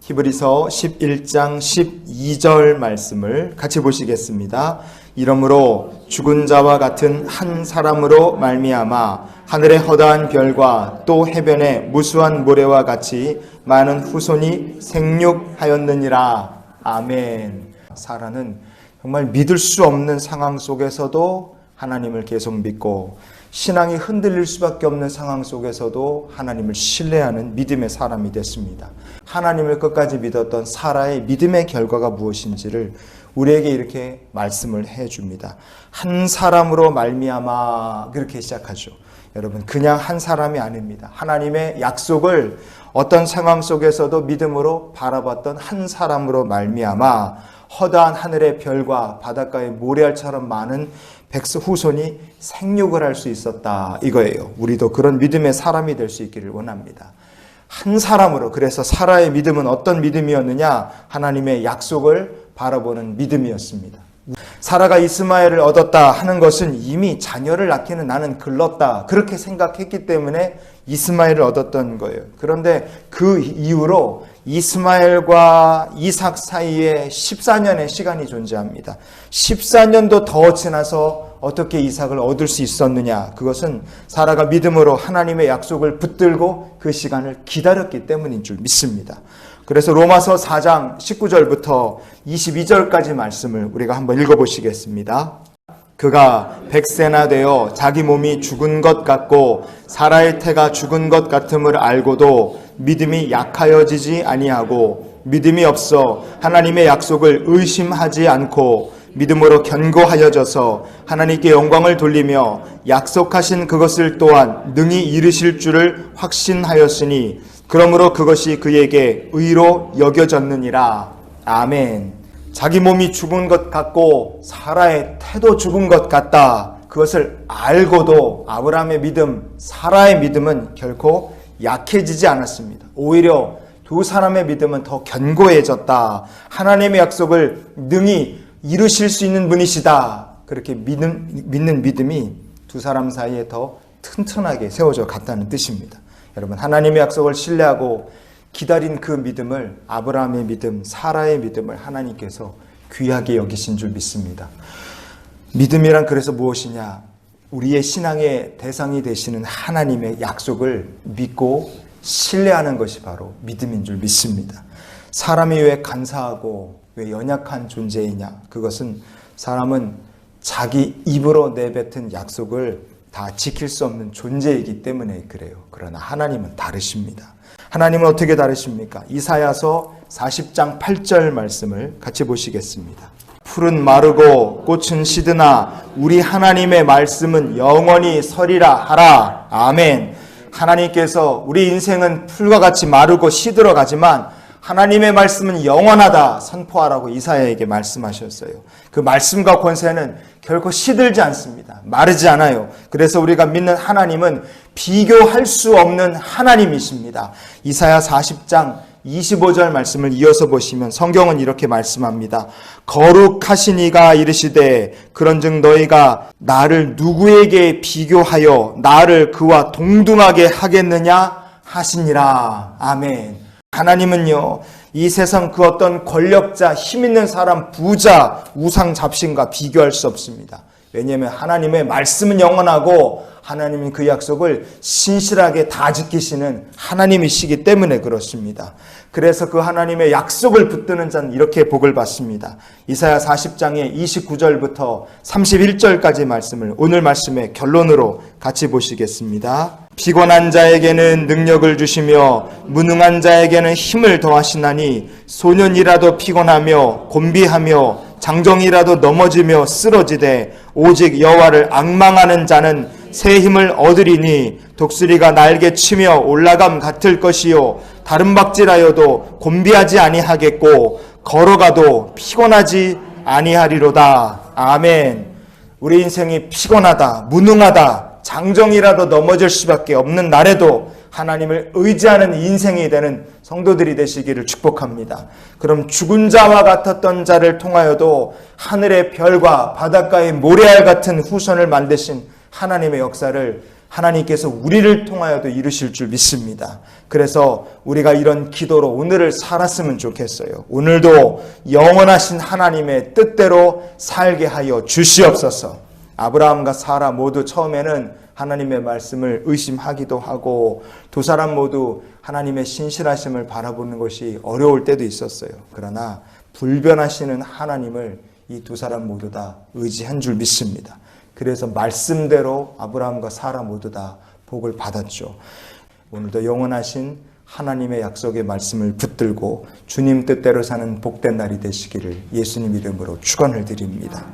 히브리서 11장 12절 말씀을 같이 보시겠습니다. 이러므로 죽은 자와 같은 한 사람으로 말미암아 하늘의 허다한 별과 또 해변의 무수한 모래와 같이 많은 후손이 생육하였느니라. 아멘. 사라는 정말 믿을 수 없는 상황 속에서도 하나님을 계속 믿고 신앙이 흔들릴 수밖에 없는 상황 속에서도 하나님을 신뢰하는 믿음의 사람이 됐습니다. 하나님을 끝까지 믿었던 사라의 믿음의 결과가 무엇인지를 우리에게 이렇게 말씀을 해줍니다. 한 사람으로 말미암아 그렇게 시작하죠. 여러분, 그냥 한 사람이 아닙니다. 하나님의 약속을 어떤 상황 속에서도 믿음으로 바라봤던 한 사람으로 말미암아 허다한 하늘의 별과 바닷가의 모래알처럼 많은 후손이 생육을 할 수 있었다, 이거예요. 우리도 그런 믿음의 사람이 될 수 있기를 원합니다. 한 사람으로. 그래서 사라의 믿음은 어떤 믿음이었느냐? 하나님의 약속을 바라보는 믿음이었습니다. 사라가 이스마엘을 얻었다 하는 것은 이미 자녀를 낳기는 나는 글렀다, 그렇게 생각했기 때문에 이스마엘을 얻었던 거예요. 그런데 그 이후로 이스마엘과 이삭 사이에 14년의 시간이 존재합니다. 14년도 더 지나서 어떻게 이삭을 얻을 수 있었느냐? 그것은 사라가 믿음으로 하나님의 약속을 붙들고 그 시간을 기다렸기 때문인 줄 믿습니다. 그래서 로마서 4장 19절부터 22절까지 말씀을 우리가 한번 읽어보시겠습니다. 그가 100세나 되어 자기 몸이 죽은 것 같고 사라의 태가 죽은 것 같음을 알고도 믿음이 약하여지지 아니하고 믿음이 없어 하나님의 약속을 의심하지 않고 믿음으로 견고하여져서 하나님께 영광을 돌리며 약속하신 그것을 또한 능히 이루실 줄을 확신하였으니 그러므로 그것이 그에게 의로 여겨졌느니라. 아멘. 자기 몸이 죽은 것 같고 사라의 태도 죽은 것 같다. 그것을 알고도 아브라함의 믿음, 사라의 믿음은 결코 약해지지 않았습니다. 오히려 두 사람의 믿음은 더 견고해졌다. 하나님의 약속을 능히 이루실 수 있는 분이시다. 그렇게 믿는 믿음이 두 사람 사이에 더 튼튼하게 세워져 갔다는 뜻입니다. 여러분, 하나님의 약속을 신뢰하고 기다린 그 믿음을, 아브라함의 믿음, 사라의 믿음을 하나님께서 귀하게 여기신 줄 믿습니다. 믿음이란 그래서 무엇이냐? 우리의 신앙의 대상이 되시는 하나님의 약속을 믿고 신뢰하는 것이 바로 믿음인 줄 믿습니다. 사람이 왜 간사하고 왜 연약한 존재이냐? 그것은 사람은 자기 입으로 내뱉은 약속을 다 지킬 수 없는 존재이기 때문에 그래요. 그러나 하나님은 다르십니다. 하나님은 어떻게 다르십니까? 이사야서 40장 8절 말씀을 같이 보시겠습니다. 풀은 마르고 꽃은 시드나 우리 하나님의 말씀은 영원히 서리라 하라. 아멘. 하나님께서 우리 인생은 풀과 같이 마르고 시들어 가지만 하나님의 말씀은 영원하다 선포하라고 이사야에게 말씀하셨어요. 그 말씀과 권세는 결코 시들지 않습니다. 마르지 않아요. 그래서 우리가 믿는 하나님은 비교할 수 없는 하나님이십니다. 이사야 40장 25절 말씀을 이어서 보시면 성경은 이렇게 말씀합니다. 거룩하신 이가 이르시되 그런즉 너희가 나를 누구에게 비교하여 나를 그와 동등하게 하겠느냐 하시니라. 아멘. 하나님은요, 이 세상 그 어떤 권력자, 힘 있는 사람, 부자, 우상 잡신과 비교할 수 없습니다. 왜냐하면 하나님의 말씀은 영원하고 하나님은 그 약속을 신실하게 다 지키시는 하나님이시기 때문에 그렇습니다. 그래서 그 하나님의 약속을 붙드는 자는 이렇게 복을 받습니다. 이사야 40장의 29절부터 31절까지 말씀을 오늘 말씀의 결론으로 같이 보시겠습니다. 피곤한 자에게는 능력을 주시며 무능한 자에게는 힘을 더하시나니 소년이라도 피곤하며 곤비하며 장정이라도 넘어지며 쓰러지되 오직 여호와를 앙망하는 자는 새 힘을 얻으리니 독수리가 날개 치며 올라감 같을 것이요 다른 박질하여도 곤비하지 아니하겠고 걸어가도 피곤하지 아니하리로다. 아멘. 우리 인생이 피곤하다, 무능하다, 장정이라도 넘어질 수밖에 없는 날에도 하나님을 의지하는 인생이 되는 성도들이 되시기를 축복합니다. 그럼 죽은 자와 같았던 자를 통하여도 하늘의 별과 바닷가의 모래알 같은 후손을 만드신 하나님의 역사를 하나님께서 우리를 통하여도 이루실 줄 믿습니다. 그래서 우리가 이런 기도로 오늘을 살았으면 좋겠어요. 오늘도 영원하신 하나님의 뜻대로 살게 하여 주시옵소서. 아브라함과 사라 모두 처음에는 하나님의 말씀을 의심하기도 하고 두 사람 모두 하나님의 신실하심을 바라보는 것이 어려울 때도 있었어요. 그러나 불변하시는 하나님을 이 두 사람 모두 다 의지한 줄 믿습니다. 그래서 말씀대로 아브라함과 사라 모두 다 복을 받았죠. 오늘도 영원하신 하나님의 약속의 말씀을 붙들고 주님 뜻대로 사는 복된 날이 되시기를 예수님 이름으로 축원을 드립니다.